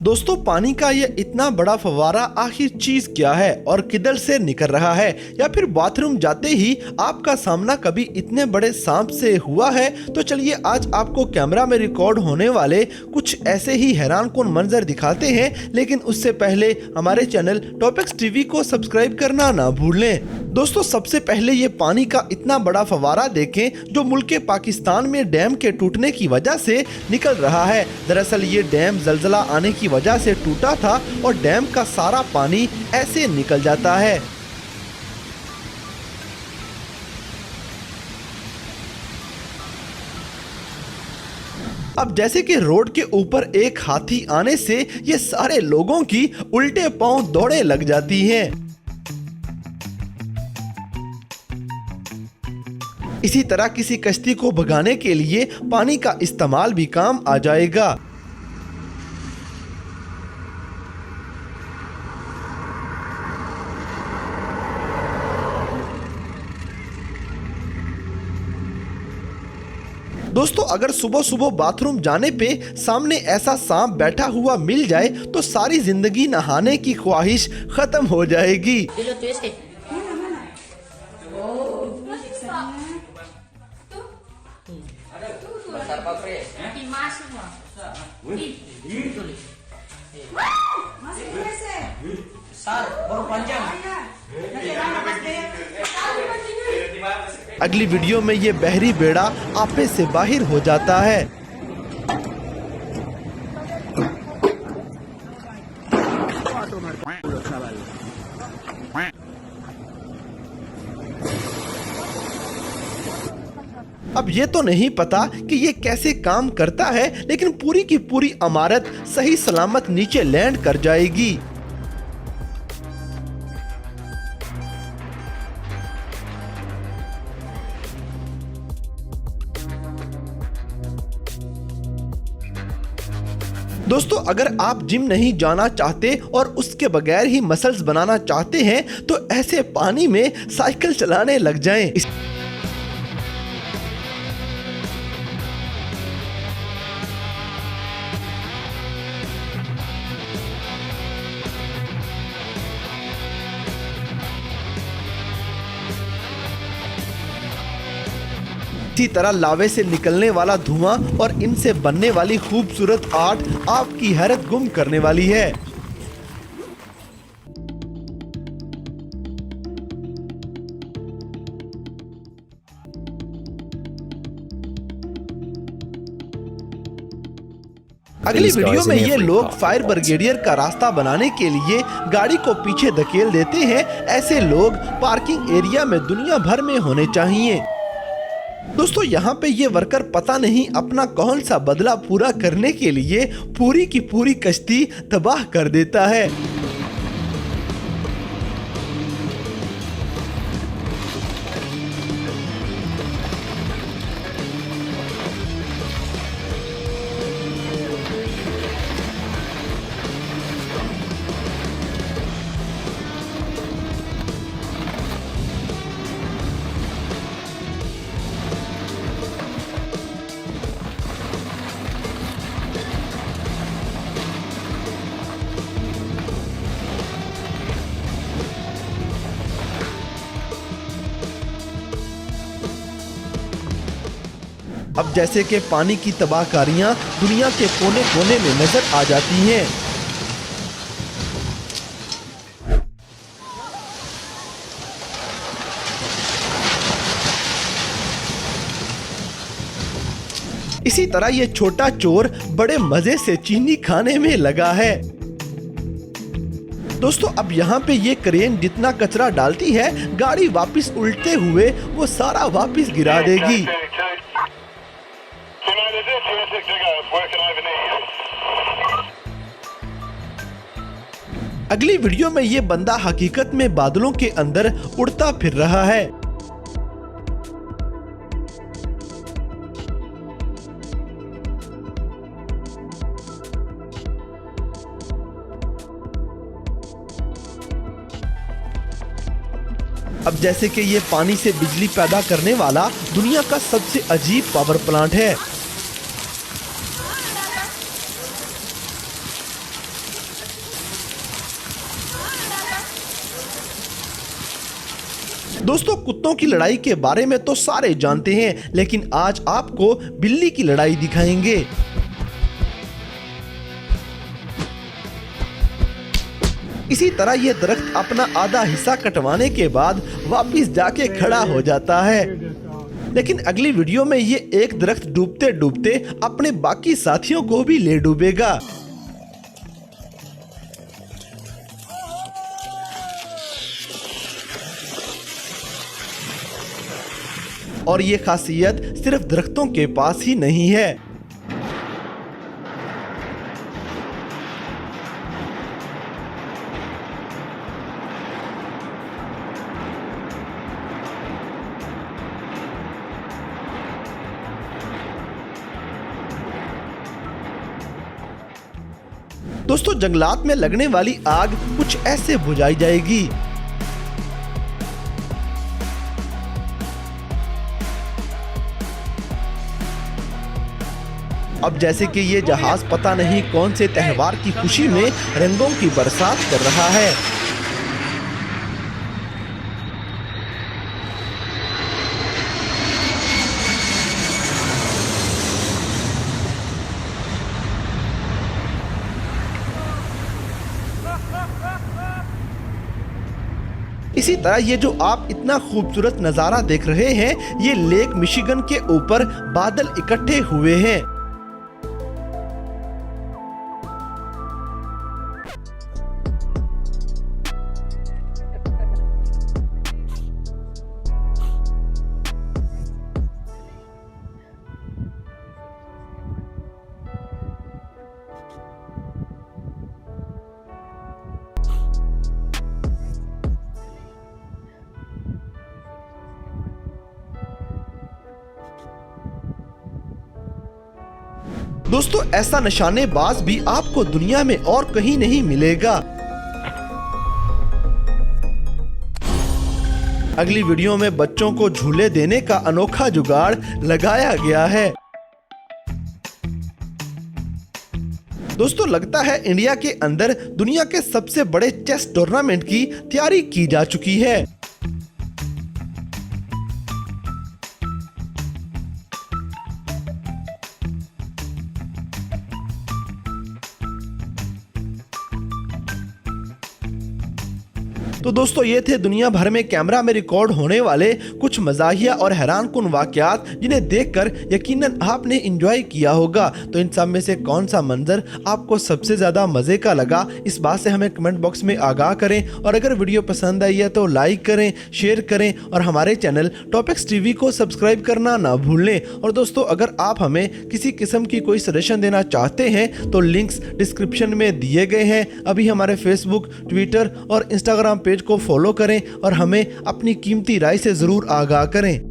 दोस्तों, पानी का ये इतना बड़ा फव्वारा आखिर चीज क्या है और किधर से निकल रहा है, या फिर बाथरूम जाते ही आपका सामना कभी इतने बड़े सांप से हुआ है? तो चलिए आज आपको कैमरा में रिकॉर्ड होने वाले कुछ ऐसे ही हैरानकुन मंजर दिखाते हैं, लेकिन उससे पहले हमारे चैनल टॉपिक्स टीवी को सब्सक्राइब करना ना भूलें। दोस्तों, सबसे पहले ये पानी का इतना बड़ा फव्वारा देखें जो मुल्क पाकिस्तान में डैम के टूटने की वजह से निकल रहा है। दरअसल ये डैम जलजला आने की वजह से टूटा था और डैम का सारा पानी ऐसे निकल जाता है। अब जैसे कि रोड के ऊपर एक हाथी आने से ये सारे लोगों की उल्टे पांव दौड़े लग जाती हैं। इसी तरह किसी कश्ती को भगाने के लिए पानी का इस्तेमाल भी काम आ जाएगा। दोस्तों, अगर सुबह सुबह बाथरूम जाने पे सामने ऐसा सांप बैठा हुआ मिल जाए तो सारी जिंदगी नहाने की ख्वाहिश खत्म हो जाएगी। अगली वीडियो में ये बहरी बेड़ा आपे से बाहर हो जाता है। अब ये तो नहीं पता कि ये कैसे काम करता है, लेकिन पूरी की पूरी इमारत सही सलामत नीचे लैंड कर जाएगी। दोस्तों, अगर आप जिम नहीं जाना चाहते और उसके बगैर ही मसल्स बनाना चाहते हैं तो ऐसे पानी में साइकिल चलाने लग जाएं। इसी तरह लावे से निकलने वाला धुआं और इनसे बनने वाली खूबसूरत आर्ट आपकी हैरत गुम करने वाली है। अगली वीडियो में ये लोग फायर ब्रिगेडियर का रास्ता बनाने के लिए गाड़ी को पीछे धकेल देते हैं। ऐसे लोग पार्किंग एरिया में दुनिया भर में होने चाहिए। दोस्तों, यहाँ पे ये वर्कर पता नहीं अपना कौन सा बदला पूरा करने के लिए पूरी की पूरी कश्ती तबाह कर देता है। अब जैसे कि पानी की तबाहकारियां दुनिया के कोने कोने में नजर आ जाती हैं। इसी तरह ये छोटा चोर बड़े मजे से चीनी खाने में लगा है। दोस्तों, अब यहाँ पे ये क्रेन जितना कचरा डालती है, गाड़ी वापस उल्टे हुए वो सारा वापस गिरा देगी। अगली वीडियो में ये बंदा हकीकत में बादलों के अंदर उड़ता फिर रहा है। अब जैसे कि ये पानी से बिजली पैदा करने वाला दुनिया का सबसे अजीब पावर प्लांट है। दोस्तों, कुत्तों की लड़ाई के बारे में तो सारे जानते हैं, लेकिन आज आपको बिल्ली की लड़ाई दिखाएंगे। इसी तरह ये दरख्त अपना आधा हिस्सा कटवाने के बाद वापस जाके खड़ा हो जाता है, लेकिन अगली वीडियो में ये एक दरख्त डूबते डूबते अपने बाकी साथियों को भी ले डूबेगा। और ये खासियत सिर्फ दरख्तों के पास ही नहीं है। दोस्तों, जंगलात में लगने वाली आग कुछ ऐसे बुझाई जाएगी। अब जैसे कि ये जहाज पता नहीं कौन से त्योहार की खुशी में रंगों की बरसात कर रहा है। इसी तरह ये जो आप इतना खूबसूरत नजारा देख रहे हैं, ये लेक मिशिगन के ऊपर बादल इकट्ठे हुए हैं। दोस्तों, ऐसा निशानेबाज भी आपको दुनिया में और कहीं नहीं मिलेगा। अगली वीडियो में बच्चों को झूले देने का अनोखा जुगाड़ लगाया गया है। दोस्तों, लगता है इंडिया के अंदर दुनिया के सबसे बड़े चेस टूर्नामेंट की तैयारी की जा चुकी है। तो दोस्तों, ये थे दुनिया भर में कैमरा में रिकॉर्ड होने वाले कुछ मजाहिया और हैरानकुन वाकयात, जिन्हें देखकर यकीनन आपने एंजॉय किया होगा। तो इन सब में से कौन सा मंजर आपको सबसे ज्यादा मजे का लगा, इस बात से हमें कमेंट बॉक्स में आगाह करें। और अगर वीडियो पसंद आई है तो लाइक करें, शेयर करें और हमारे चैनल टॉपिक्स टीवी को सब्सक्राइब करना ना भूलें। और दोस्तों, अगर आप हमें किसी किस्म की कोई सजेशन देना चाहते हैं तो लिंक्स डिस्क्रिप्शन में दिए गए हैं। अभी हमारे फेसबुक, ट्विटर और इंस्टाग्राम पेज को फॉलो करें और हमें अपनी कीमती राय से जरूर आगाह करें।